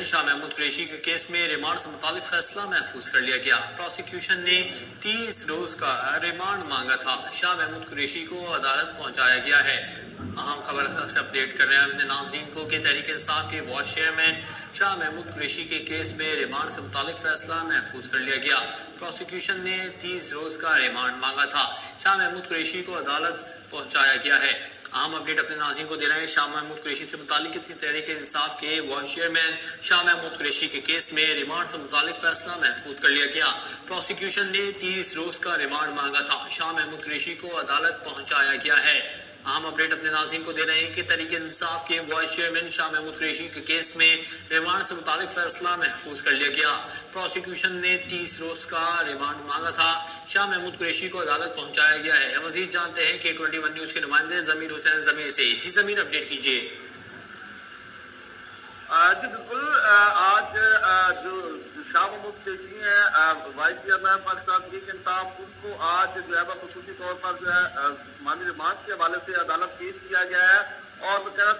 Chairman Shah Mahmood Qureshi کے case میں remand سے متعلق فیصلہ محفوظ کر لیا گیا۔ پروسیکیوشن نے 30 روز کا ریمانڈ مانگا تھا۔ شاہ محمود قریشی کو عدالت پہنچایا گیا ہے۔ اہم خبر سے اپڈیٹ کر رہے ہیں اپنے ناظرین کو کہ تحریک انصاف کے وائس چیئرمین شاہ محمود قریشی کے کیس میں ریمانڈ سے متعلق فیصلہ محفوظ کر لیا گیا۔ پروسیکیوشن نے 30 روز کا ریمانڈ مانگا تھا۔ شاہ محمود قریشی کو عدالت پہنچایا گیا ہے۔ اہم اپڈیٹ اپنے ناظرین کو دے رہے ہیں شاہ محمود قریشی سے متعلق تحریک انصاف کے وائس چیئرمین شاہ محمود قریشی کے کیس میں ریمانڈ سے متعلق فیصلہ محفوظ کر لیا گیا۔ پروسیکیوشن نے 30 روز کا ریمانڈ مانگا تھا۔ شاہ محمود قریشی کو عدالت پہنچایا گیا ہے۔ اہم اپڈیٹ اپنے ناظرین کو دے رہے ہیں کہ تحریک انصاف کے وائس چیئرمین شاہ محمود قریشی کے کیس میں ریمانڈ سے متعلق فیصلہ محفوظ کر لیا گیا۔ پروسیکیوشن نے 30 روز کا ریمانڈ مانگا تھا۔ شاہ محمود قریشی کو عدالت پہنچایا گیا ہے۔ مزید جانتے ہیں کہ 21 نیوز کے نمائندے ضمیر حسین ضمیر سے۔ جی ضمیر، اپڈیٹ کیجیے۔ جی بالکل، آج جو شاہ محمود قریشی ہیں وائس چیئرمین پاکستان تحریک انصاف، ان کو آج جو ہے خصوصی طور پر جو ہے مانی ریمانڈ کے حوالے سے عدالت پیش کیا گیا ہے اور باقاعدہ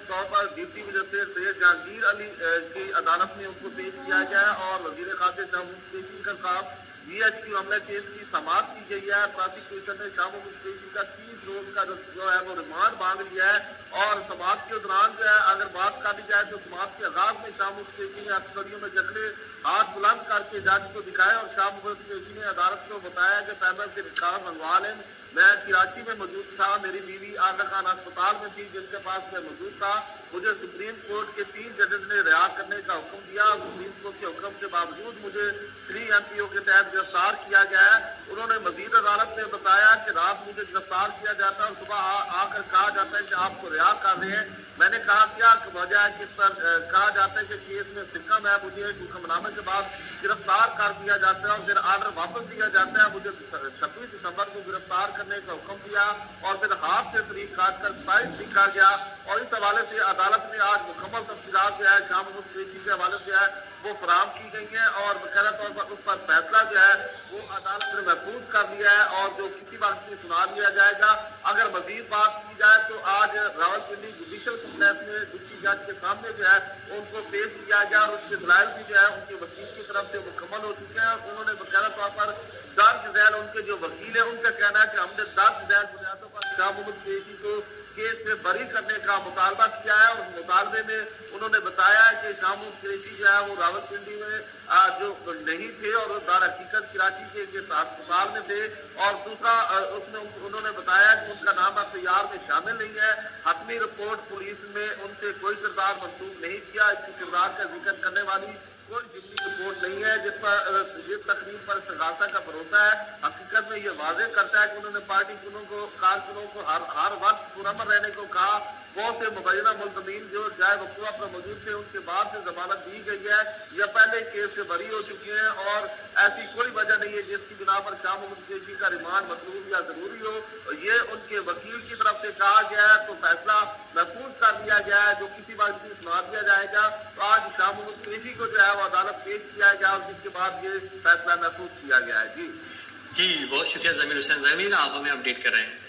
طور پر ڈپٹی وزیر سید جہانگیر علی کی عدالت میں ان کو پیش کیا گیا ہے اور وزیر خارجہ شاہ محمود قریشی کا خلاف GHQ حملہ کیس کی سماعت کی گئی ہے۔ پروسیکیوشن نے شاہ محمود قریشی کا 30 روز کا جو ہے وہ ریمانڈ مانگ لیا ہے اور سماعت کے دوران جو ہے اگر بات کر دی جائے تو سماعت کے آغاز میں شاہ محمود قریشی نے ہتھکڑیوں میں جکڑے ہاتھ بلند کر کے جج کو دکھائے اور شاہ محمود قریشی نے عدالت کو بتایا کہ پیپر کے ریکارڈ منگوا لیں، میں کراچی میں موجود تھا، میری بیوی آغا خان ہسپتال میں تھی جن کے پاس میں موجود تھا، مجھے سپریم کورٹ کے 3 ججز نے رہا کرنے کا حکم دیا، سپریم کورٹ کے حکم کے باوجود مجھے 3 MPO کے تحت گرفتار کیا گیا ہے۔ انہوں نے مزید عدالت میں بتایا کہ رات مجھے گرفتار کیا جاتا ہے اور صبح آ کر کہا جاتا ہے کہ آپ کو رہا کر رہے ہیں۔ میں نے کہا کیا وجہ ہے کہ کہا جاتا ہے کہ کیس میں سکم ہے، مجھے حکم نامے کے بعد گرفتار کر دیا جاتا ہے اور پھر آرڈر واپس دیا جاتا ہے، مجھے 26 دسمبر کو گرفتار کرنے کا حکم دیا اور پھر ہاتھ سے تاریخ کاٹ کر 22 لکھا گیا اور اس حوالے سے عدالت نے آج مکمل تفصیلات جو ہے شاہ محمود قریشی کے حوالے سے ہے وہ فراہم کی گئی ہیں اور باقاعدہ طور پر اس پر فیصلہ جو ہے وہ عدالت نے محفوظ کر دیا ہے اور جو کسی وقت میں سنا دیا جائے گا۔ اگر مزید بات کی جائے تو آج راولپنڈی جوڈیشل کمپلیکس میں ڈپٹی جج کے سامنے جو ہے ان کو پیش کیا گیا اور اس کے دلائل بھی جو ہے ان کے وکیل کی طرف سے مکمل ہو چکے ہیں اور انہوں نے باقاعدہ طور پر درج ذیل ان کے جو وکیل ہیں ان کا کہنا ہے کہ ہم نے درج ذیل بنیادوں پر شاہ محمود قریشی کو کیس سے بری کرنے کا مطالبہ کیا ہے اور اس مطالبے میں انہوں نے بتایا ہے کہ شاہ محمود قریشی جو ہے وہ راولپنڈی میں جو نہیں تھے اور دار حقیقت کراچی کے ہسپتال میں تھے اور دوسرا اس میں انہوں نے بتایا کہ ان کا نام FIR میں شامل نہیں ہے، حتمی رپورٹ پولیس میں ان سے کوئی کردار منسوخ نہیں کیا، اس کی کردار کا ذکر کرنے والی کوئی ضمنی رپورٹ نہیں ہے جس تقریب پر استغاثہ کا بھروسہ ہے۔ حقیقت میں یہ واضح کرتا ہے کہ انہوں نے پارٹی کارکنوں کو ہر وقت پرامن رہنے کو کہا۔ بہت سے مبینہ ملزمین جو جائے وقوع پر موجود تھے ان کے بعد سے ضمانت دی گئی ہے یا پہلے کیس سے بری ہو چکے ہیں اور ایسی کوئی وجہ نہیں ہے جس کی بنا پر شاہ محمود قریشی کا ریمانڈ مطلوب یا ضروری ہو۔ یہ ان کے وکیل کی طرف سے کہا گیا ہے تو فیصلہ محفوظ کر دیا گیا ہے جو کسی وقت بھی سنا دیا جائے گا۔ تو آج شاہ محمود قریشی کو جو ہے وہ عدالت پیش کیا گیا اور جس کے بعد یہ فیصلہ محفوظ کیا گیا ہے۔ جی بہت شکریہ ضمیر حسین ضمیر، آپ ہمیں اپڈیٹ کر رہے ہیں۔